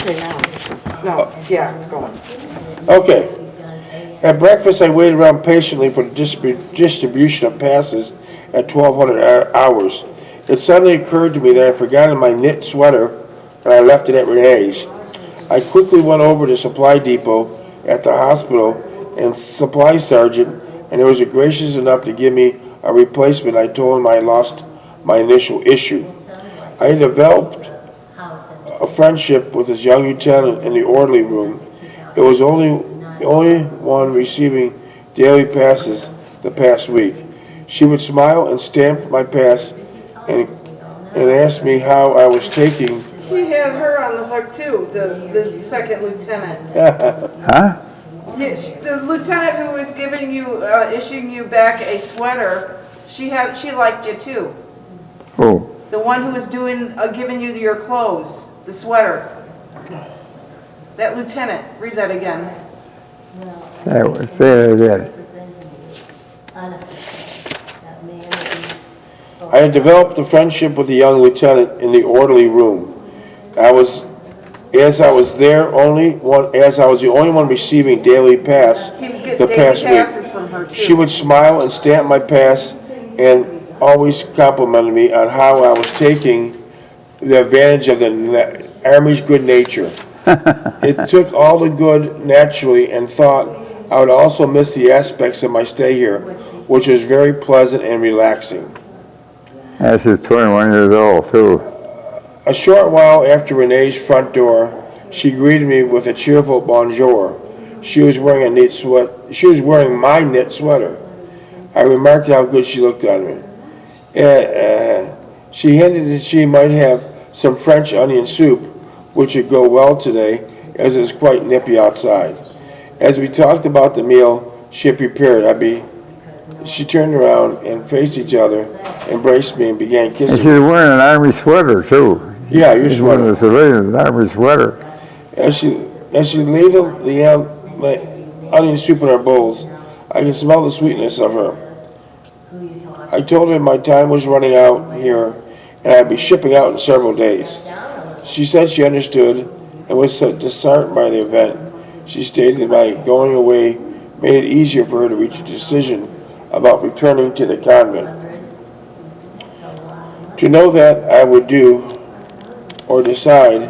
Okay, now. No, yeah, it's going. Okay. At breakfast, I waited around patiently for the distribution of passes at 1200 hours. It suddenly occurred to me that I had forgotten my knit sweater and I left it at Renee's. I quickly went over to Supply Depot at the hospital and Supply Sergeant, and he was gracious enough to give me a replacement. I told him I lost my initial issue. I had developed a friendship with this young lieutenant in the orderly room. It was the only one receiving daily passes the past week. She would smile and stamp my pass and ask me how I was taking. We had her on the hook too, the second lieutenant. Huh? Yes, the lieutenant who was giving you, issuing you back a sweater, she liked you too. Oh, The one who was doing, giving you your clothes, the sweater. That lieutenant, read that again. say it again. I had developed a friendship with the young lieutenant in the orderly room. As I was the only one receiving daily pass He was getting the daily past passes week. from her too. She would smile and stamp my pass and always complimented me on how I was taking the advantage of the Army's good nature. It took all the good naturally and thought I would also miss the aspects of my stay here, which was very pleasant and relaxing. And she's 21 years old, too. A short while after Renee's front door, she greeted me with a cheerful bonjour. She was wearing my knit sweater. I remarked how good she looked on me. She hinted that she might have some French onion soup, which would go well today, as it was quite nippy outside. As we talked about the meal she had prepared, she turned around and faced each other, embraced me, and began And kissing she's me. wearing an Army sweater, too. Yeah, your She's one of sweater. the civilians, an Army sweater. As she ladled the onion soup in our bowls, I could smell the sweetness of her. I told her my time was running out here, and I'd be shipping out in several days. She said she understood and was so disheartened by the event. She stated that my going away made it easier for her to reach a decision about returning to the convent. To know that I would do or decide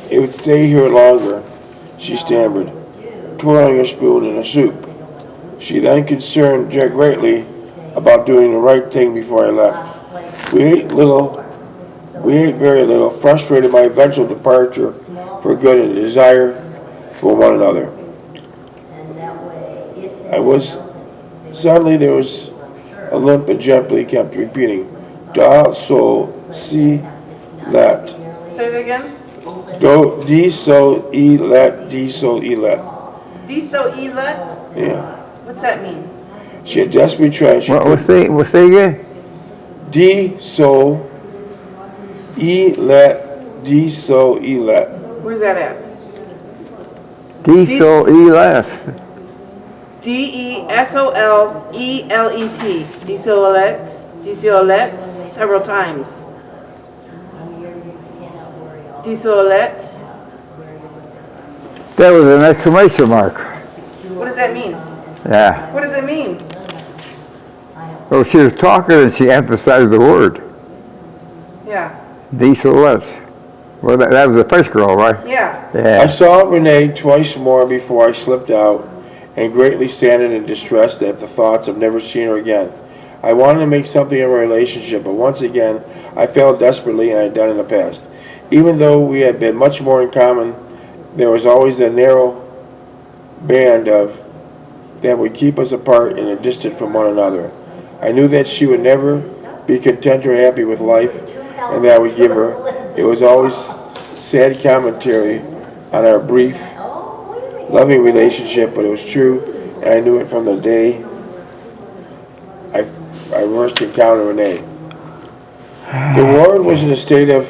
it would stay here longer, she stammered, twirling her spoon in her soup. She then concerned greatly about doing the right thing before I left. We ate very little, frustrated by eventual departure for good and desire for one another. Suddenly there was a limp and gently kept repeating, Da, sol, si, let. Say it again. Do, di, sol, e, let, di, sol, e, let. Diso Elet? Yeah. What's that mean? She had desperately tried. What's the again? Di, sol, e, let, di, sol, e, let. Where's that at? Diesel E-Less. Desolelet. Desolet, several times. Desolet. That was an exclamation mark. What does that mean? Yeah. What does it mean? Well, she was talking and she emphasized the word. Yeah. Diesel-less. Well, that was the first girl, right? Yeah. I Yeah. saw Renee twice more before I slipped out and greatly saddened and distressed at the thoughts of never seeing her again. I wanted to make something of our relationship, but once again, I failed desperately and I had done in the past. Even though we had been much more in common, there was always a narrow band that would keep us apart and distant from one another. I knew that she would never be content or happy with life, and that I would give her. It was always sad commentary on our brief, loving relationship, but it was true, and I knew it from the day I first encountered Renee. The ward was in a state of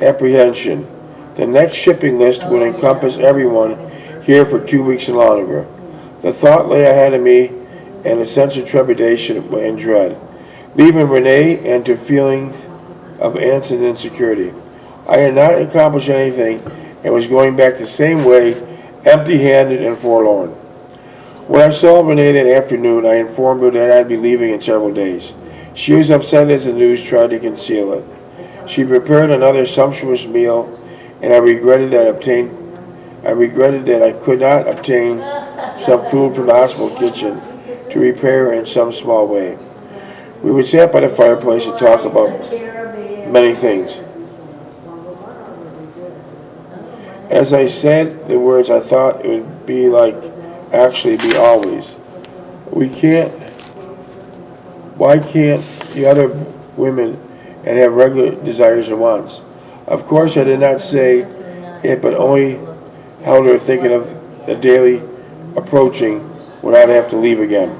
apprehension. The next shipping list would encompass everyone here for 2 weeks and longer. The thought lay ahead of me, and a sense of trepidation and dread, leaving Renee and to feelings of angst and insecurity. I had not accomplished anything and was going back the same way, empty-handed and forlorn. When I saw Renee that afternoon, I informed her that I'd be leaving in several days. She was upset as the news tried to conceal it. She prepared another sumptuous meal, and I regretted that I could not obtain some food from the hospital kitchen to repay her in some small way. We would sit by the fireplace and talk about many things. As I said the words, I thought it would be like, actually be always. Why can't the other women and have regular desires and wants? Of course, I did not say it, but only held her thinking of the daily approaching when I'd have to leave again.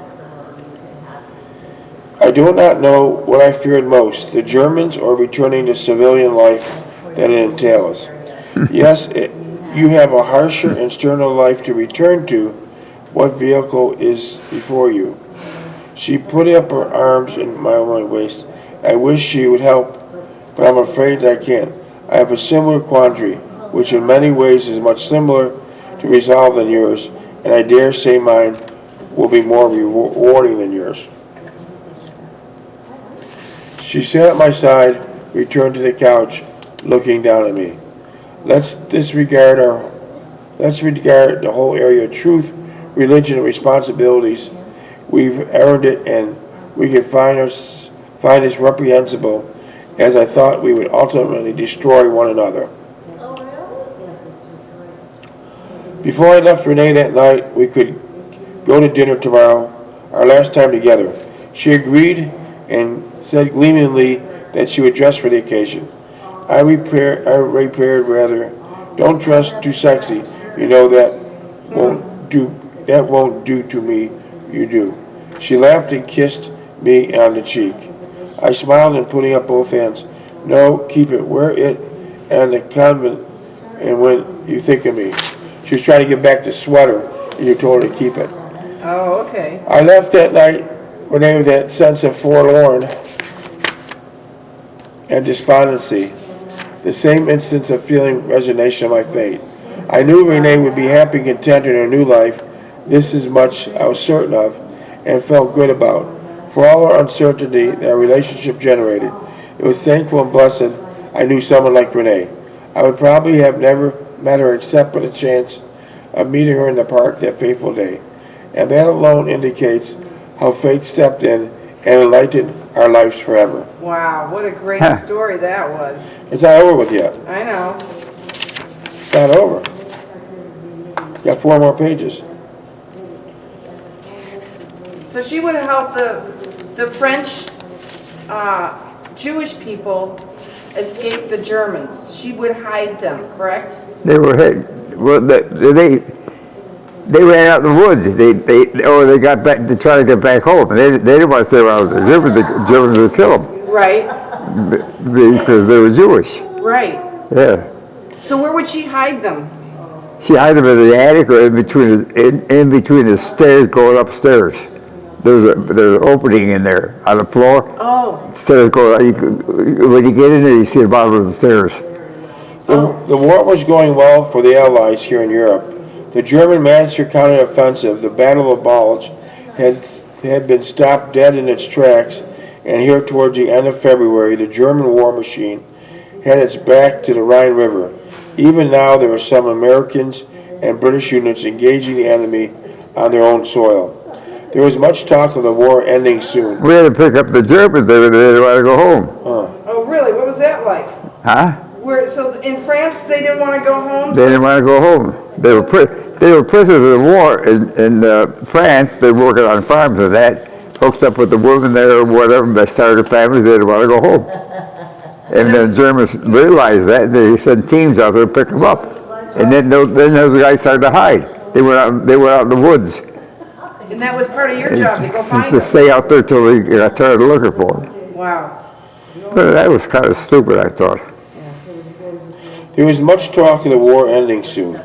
I do not know what I feared most, the Germans or returning to civilian life that it entails. Yes, you have a harsher and sterner life to return to. What vehicle is before you? She put up her arms in my waist. I wish she would help, but I'm afraid that I can't. I have a similar quandary, which in many ways is much simpler to resolve than yours, and I dare say mine will be more rewarding than yours. She sat at my side, returned to the couch, looking down at me. Let's disregard the whole area of truth, religion, and responsibilities. We've earned it, and we can find this reprehensible, as I thought we would ultimately destroy one another. Before I left Renee that night, we could go to dinner tomorrow, our last time together. She agreed and said gleamingly that she would dress for the occasion. I repaired rather, don't dress too sexy. You know that won't do to me, you do. She laughed and kissed me on the cheek. I smiled and putting up both hands. No, keep it, wear it and the convent and when you think of me. She was trying to get back the sweater and you told her to keep it. Oh, okay. I left that night, Renee, with that sense of forlorn and despondency, the same instance of feeling resignation of my fate. I knew Renee would be happy and content in her new life. This is much I was certain of and felt good about. For all our uncertainty that our relationship generated, it was thankful and blessed I knew someone like Renee. I would probably have never met her except for the chance of meeting her in the park that fateful day. And that alone indicates how fate stepped in and enlightened our lives forever. Wow, what a great story that was. It's not over with yet. I know. It's not over. Got 4 more pages. So she would help the French Jewish people escape the Germans. She would hide them, correct? They were they ran out in the woods. They got back to try to get back home. They didn't want to stay around with the Germans. The Germans would kill them. Right. Because they were Jewish. Right. Yeah. So where would she hide them? She hid them in the attic or in between the stairs going upstairs. There's an opening in there on the floor. Oh. Stairs go. When you get in there, you see the bottom of the stairs. The war was going well for the Allies here in Europe. The German Manchester counter-offensive, the Battle of Bulge, had been stopped dead in its tracks, and here towards the end of February, the German war machine had its back to the Rhine River. Even now, there were some Americans and British units engaging the enemy on their own soil. There was much talk of the war ending soon. We had to pick up the Germans. They didn't want to go home. Oh, really? What was that like? Huh? So in France, they didn't want to go home? They didn't want to go home. They were prisoners of the war in France. They were working on farms and that, hooked up with the women there or whatever. They started families. They didn't want to go home. And then the Germans realized that. They sent teams out there to pick them up. And then those guys started to hide. They went out in the woods. And that was part of your job, to go find To them? stay out there till they got tired of looking for them. Wow. But that was kind of stupid, I thought. There was much talk of the war ending soon,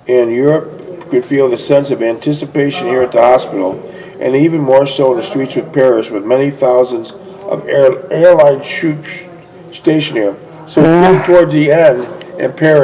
and Europe could feel the sense of anticipation here at the hospital, and even more so in the streets of Paris, with many thousands of Allied troops stationed here. So getting towards the end, and Perry